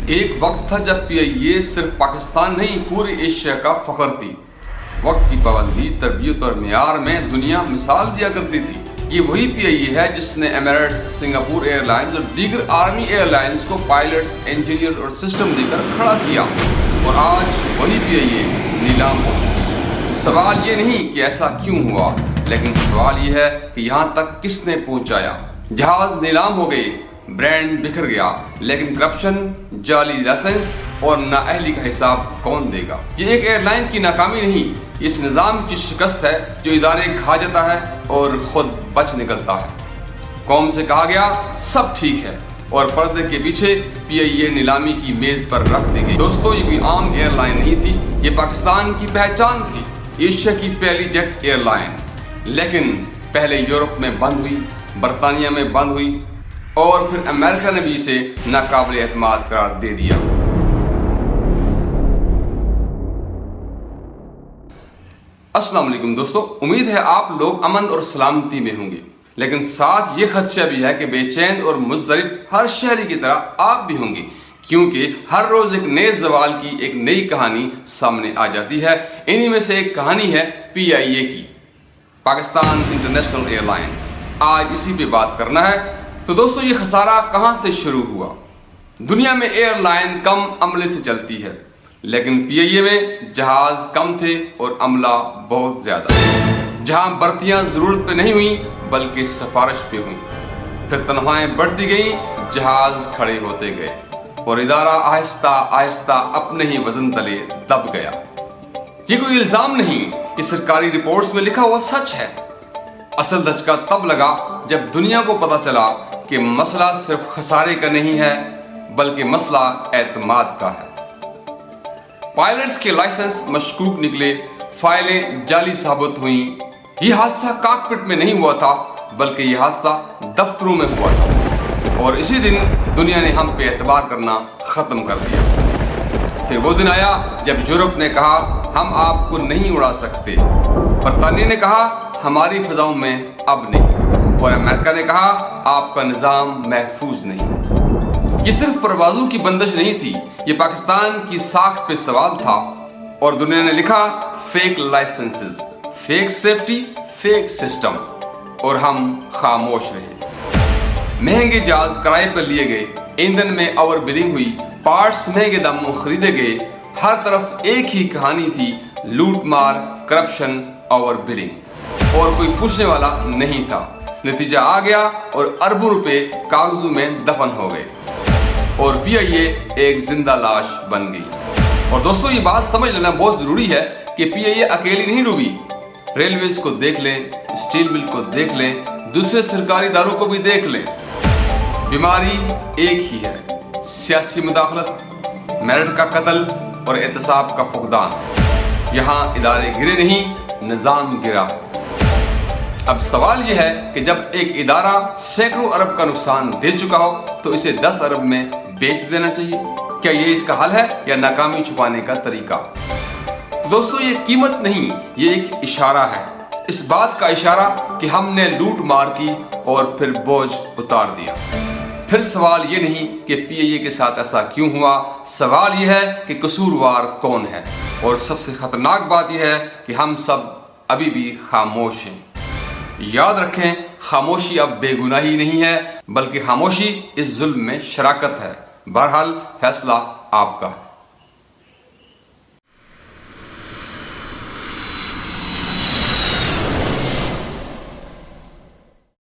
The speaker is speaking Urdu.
ایک وقت تھا جب پی آئی اے صرف پاکستان نہیں پورے ایشیا کا فخر تھی۔ وقت کی پابندی، تربیت اور معیار میں دنیا مثال دیا کرتی تھی۔ یہ وہی پی آئی اے ہے جس نے ایمریٹس، سنگاپور ایئر لائنز اور دیگر آرمی ایئر لائنز کو پائلٹس، انجینئر اور سسٹم دے کر کھڑا کیا، اور آج وہی پی آئی اے نیلام ہو چکی۔ سوال یہ نہیں کہ ایسا کیوں ہوا، لیکن سوال یہ ہے کہ یہاں تک کس نے پہنچایا۔ جہاز نیلام ہو گئے، برانڈ بکھر گیا، لیکن کرپشن، جعلی لائسنس اور نااہلی کا حساب کون دے گا؟ یہ ایک ایئر لائن کی ناکامی نہیں، اس نظام کی شکست ہے جو ادارے کھا جاتا ہے اور خود بچ نکلتا ہے۔ قوم سے کہا گیا سب ٹھیک ہے، اور پردے کے پیچھے پی آئی اے نیلامی کی میز پر رکھ دی گئی۔ دوستو، یہ کوئی عام ایئر لائن نہیں تھی، یہ پاکستان کی پہچان تھی، ایشیا کی پہلی جیٹ ایئر لائن۔ لیکن پہلے یورپ میں بند ہوئی، برطانیہ میں بند ہوئی، اور پھر امریکہ نے بھی اسے ناقابل اعتماد قرار دے دیا۔ السلام علیکم دوستو، امید ہے آپ لوگ امن اور سلامتی میں ہوں گے، لیکن ساتھ یہ خدشہ بھی ہے کہ بے چین اور مضطرب ہر شہری کی طرح آپ بھی ہوں گے، کیونکہ ہر روز ایک نئے زوال کی ایک نئی کہانی سامنے آ جاتی ہے۔ انہی میں سے ایک کہانی ہے پی آئی اے کی، پاکستان انٹرنیشنل ایئر لائنز۔ آج اسی پہ بات کرنا ہے۔ تو دوستو، یہ خسارہ کہاں سے شروع ہوا؟ دنیا میں ایئر لائن کم عملے سے چلتی ہے، لیکن پی آئی اے میں جہاز کم تھے اور عملہ بہت زیادہ۔ جہاں بھرتیاں ضرورت پہ نہیں ہوئیں بلکہ سفارش پہ ہوئیں، پھر تنخواہیں بڑھتی گئیں، جہاز کھڑے ہوتے گئے، اور ادارہ آہستہ آہستہ اپنے ہی وزن تلے دب گیا۔ یہ کوئی الزام نہیں، یہ سرکاری رپورٹس میں لکھا ہوا سچ ہے۔ اصل دھچکا تب لگا جب دنیا کو پتہ چلا کہ مسئلہ صرف خسارے کا نہیں ہے بلکہ مسئلہ اعتماد کا ہے۔ پائلٹس کے لائسنس مشکوک نکلے، فائلیں جعلی ثابت ہوئیں۔ یہ حادثہ کاکپٹ میں نہیں ہوا تھا بلکہ یہ حادثہ دفتروں میں ہوا تھا، اور اسی دن دنیا نے ہم پہ اعتبار کرنا ختم کر دیا۔ پھر وہ دن آیا جب یورپ نے کہا ہم آپ کو نہیں اڑا سکتے، برطانیہ نے کہا ہماری فضاؤں میں اب نہیں، اور امریکہ نے کہا آپ کا نظام محفوظ نہیں۔ یہ صرف پروازوں کی بندش نہیں تھی، یہ پاکستان کی ساکھ پہ سوال تھا، اور دنیا نے لکھا fake licences, fake safety, fake system, اور ہم خاموش رہے۔ مہنگے جہاز کرائے پر لیے گئے، ایندھن میں اوور بلنگ ہوئی، پارٹس مہنگے داموں خریدے گئے، ہر طرف ایک ہی کہانی تھی، لوٹ مار، کرپشن، اوور بلنگ، اور کوئی پوچھنے والا نہیں تھا۔ نتیجہ آ گیا اور اربوں روپے کاغذوں میں دفن ہو گئے، اور پی آئی اے ایک زندہ لاش بن گئی۔ اور دوستو، یہ بات سمجھ لینا بہت ضروری ہے کہ پی آئی اے اکیلی نہیں ڈوبی۔ ریلویز کو دیکھ لیں، اسٹیل مل کو دیکھ لیں، دوسرے سرکاری اداروں کو بھی دیکھ لیں، بیماری ایک ہی ہے: سیاسی مداخلت، میرٹ کا قتل اور احتساب کا فقدان۔ یہاں ادارے گرے نہیں، نظام گرا۔ اب سوال یہ ہے کہ جب ایک ادارہ سینکڑوں ارب کا نقصان دے چکا ہو تو اسے 10 ارب میں بیچ دینا چاہیے؟ کیا یہ اس کا حل ہے یا ناکامی چھپانے کا طریقہ؟ تو دوستو، یہ قیمت نہیں، یہ ایک اشارہ ہے، اس بات کا اشارہ کہ ہم نے لوٹ مار کی اور پھر بوجھ اتار دیا۔ پھر سوال یہ نہیں کہ پی آئی اے کے ساتھ ایسا کیوں ہوا، سوال یہ ہے کہ قصوروار کون ہے، اور سب سے خطرناک بات یہ ہے کہ ہم سب ابھی بھی خاموش ہیں۔ یاد رکھیں، خاموشی اب بے گناہی نہیں ہے، بلکہ خاموشی اس ظلم میں شراکت ہے۔ بہرحال فیصلہ آپ کا ہے۔